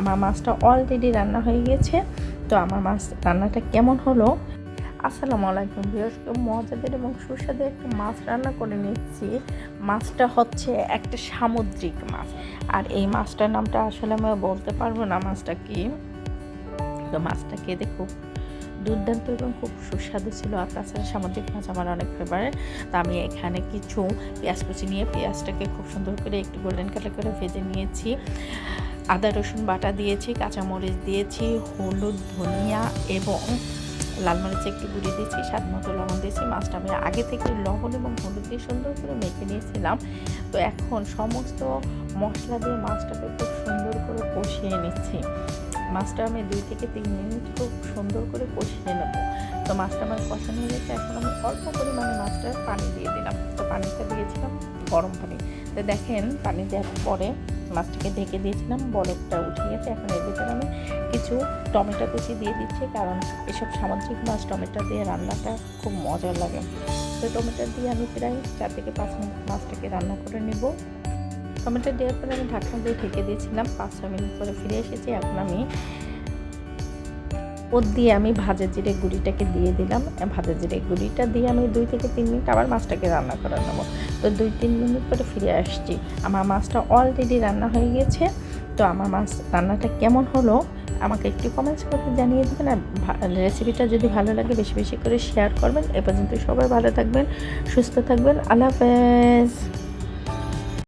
আমার মাছটা অলরেডি রান্না হয়ে গেছে। তো আমার মাছ রান্নাটা কেমন হলো? আসসালামু আলাইকুম ভিউয়ার্স, মজাদার এবং সুস্বাদু একটা মাছ রান্না করে নিচ্ছি। মাছটা হচ্ছে একটা সামুদ্রিক মাছ, আর এই মাছটার নামটা আসলে আমি বলতে পারবো না মাছটা কি। তো মাছটা খেতে খুব দুর্দান্ত এবং খুব সুস্বাদু ছিল, আর তাছাড়া সামুদ্রিক মাছ আমার অনেক ফেভারিট। তো আমি এখানে কিছু পেঁয়াজ কুচি নিয়ে পেঁয়াজটাকে খুব সুন্দর করে একটু গোল্ডেন কালার করে ভেজে নিয়েছি। আদা রসুন বাটা দিয়েছি, কাঁচামরিচ দিয়েছি, হলুদ, ধনিয়া এবং লাল মরিচ একটু গুঁড়ি দিয়েছি, স্বাদ মতো লবণ দিয়েছি। মাছটা আমি আগে থেকে লবণ এবং হলুদ দিয়ে সুন্দর করে মেখে নিয়েছিলাম। তো এখন সমস্ত মশলা দিয়ে মাছটাকে খুব সুন্দর করে কষিয়ে নিচ্ছি। মাছটা আমি 2 থেকে 3 মিনিট খুব সুন্দর করে কষিয়ে নেব। তো মাছটা আমার কষানো হয়ে গেছে। এখন আমি অল্প পরিমাণে মাছটার পানি দিয়ে দিলাম। তো পানিটা দিয়েছিলাম গরম পানি। তো দেখেন পানি দেওয়ার পরে মাছটাকে ঢেকে দিয়েছিলাম, বরফটা উঠে গেছে। এখন এর ভিতরে আমি কিছু টমেটো কুচি দিয়ে দিচ্ছি, কারণ এসব সামুদ্রিক মাছ টমেটো দিয়ে রান্নাটা খুব মজার লাগে। তো টমেটো দিয়ে আমি প্রায় 4 থেকে 5 মিনিট মাছটাকে রান্না করে নেব। টমেটো দেওয়ার পরে আমি ঢাকনা দিয়ে ঢেকে দিয়েছিলাম। 5-6 মিনিট পরে ফিরে এসেছি। এখন আমি দিয়ে আমি ভাজা জিরে গুঁড়িটাকে দিয়ে দিলাম। ভাজা জিরে গুঁড়িটা দিয়ে আমি 2 থেকে 3 মিনিট আবার মাছটাকে রান্না করে নেবো। তো 2-3 মিনিট পরে ফিরে আসছি। আমার মাছটা অলরেডি রান্না হয়ে গেছে। তো আমার মাছ রান্নাটা কেমন হলো আমাকে একটু কমেন্টস করে জানিয়ে দেবেন। আর রেসিপিটা যদি ভালো লাগে বেশি বেশি করে শেয়ার করবেন। এ পর্যন্ত সবাই ভালো থাকবেন, সুস্থ থাকবেন। আল্লাহ হাফেজ।